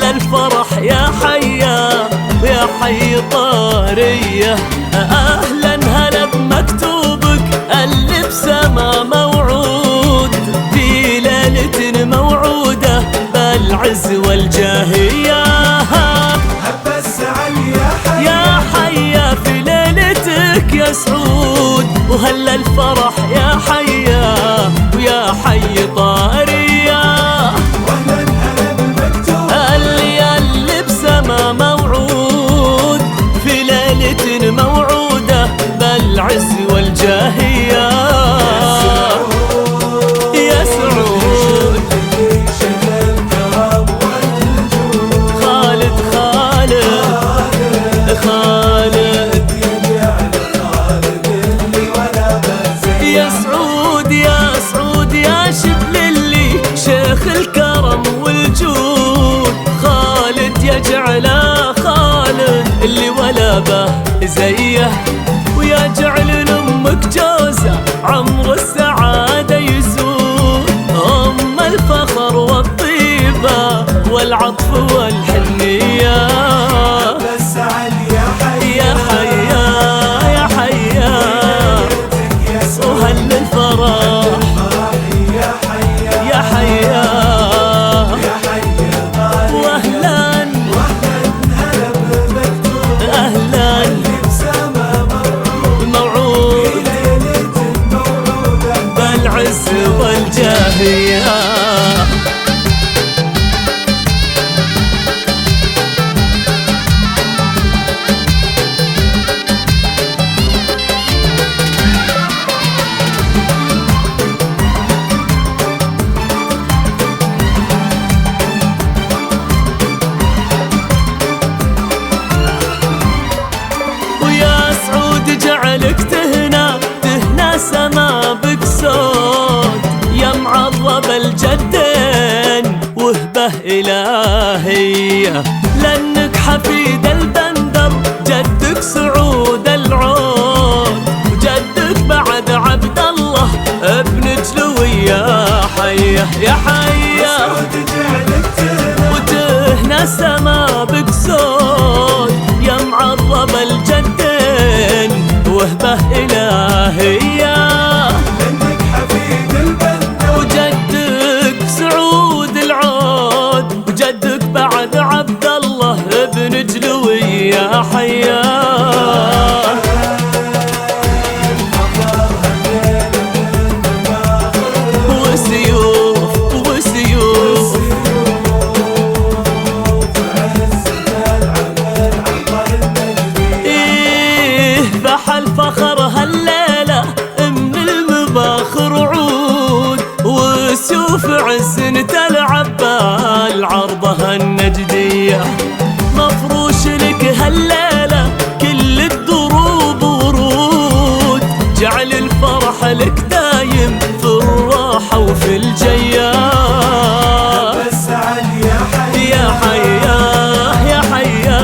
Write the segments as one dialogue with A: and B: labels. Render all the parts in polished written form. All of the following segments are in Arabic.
A: وهلا الفرح يا حيا ويا حي طارية. أهلا هلا بمكتوبك اللي بسما موعود في ليلة موعودة بالعز والجاهية.
B: هب السعد يا حيا
A: يا حيا في ليلتك يا سعود وهلا الفرح يا حيا ويا حي طارية.
B: واهلا هلا بالمكتوب
A: اللي بسما موعود في ليلة موعودة بالعز والجاهية. يا سعود
B: شهر الكرم والجود
A: خالد خالد
B: يجعل خالد اللي ولا بزين.
A: يا سعود يا سعود يا شبل اللي شيخ الكرم والجود خالد يجعل خالد اللي ولا به زيه. ويا جعل لأمك جوزة عمر السعادة يزول أم الفخر والطيبة والعطف والحنية.
B: هب السعد يا حيا
A: يا حيا يا حيا
B: يا سعود
A: وهل الفرح
B: يا حيا
A: يا حيا
B: يا حيا طاري.
A: واهلا
B: واهلا هلا بالمكتوب
A: اهلا
B: اللي بسما موعود
A: موعود
B: ليلة موعودة
A: بالعز والجاهية. ويا سعود جعلك تهنى سما بك صوت يا معظم الجدين وهبة إلهية. لأنك حفيد البندر جدك سعود العود وجدك بعد عبد الله ابن جلوي يا حية يا حية.
B: سعود جعلك تهنى
A: وتهنى سما بك صوت يا معظم الجدين وهبة إلهية.
B: لأنك حفيد البندر
A: وجدك سعود العود وجدك بعد عبد الله ابن جلوي يا حيا. وسيوف وسيوف إيه بحل فخر هالليلة من المباخر عود وسيوف عزن تلعب بالعرضة النجدية. مفروش لك هالليلة كل الدروب ورود جعل الفرح لك دايم في الراحة وفي الجيات.
B: السعد يا حيا
A: يا حيا يا حيا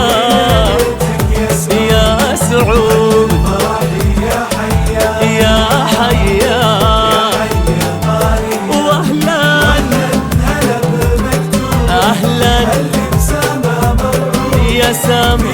B: يا سعود
A: يا سعود
B: يا حيا
A: يا حيا
B: حيا طاري.
A: واهلا
B: هلا بالمكتوب
A: اهلا
B: اللي بسما موعود
A: يا سامي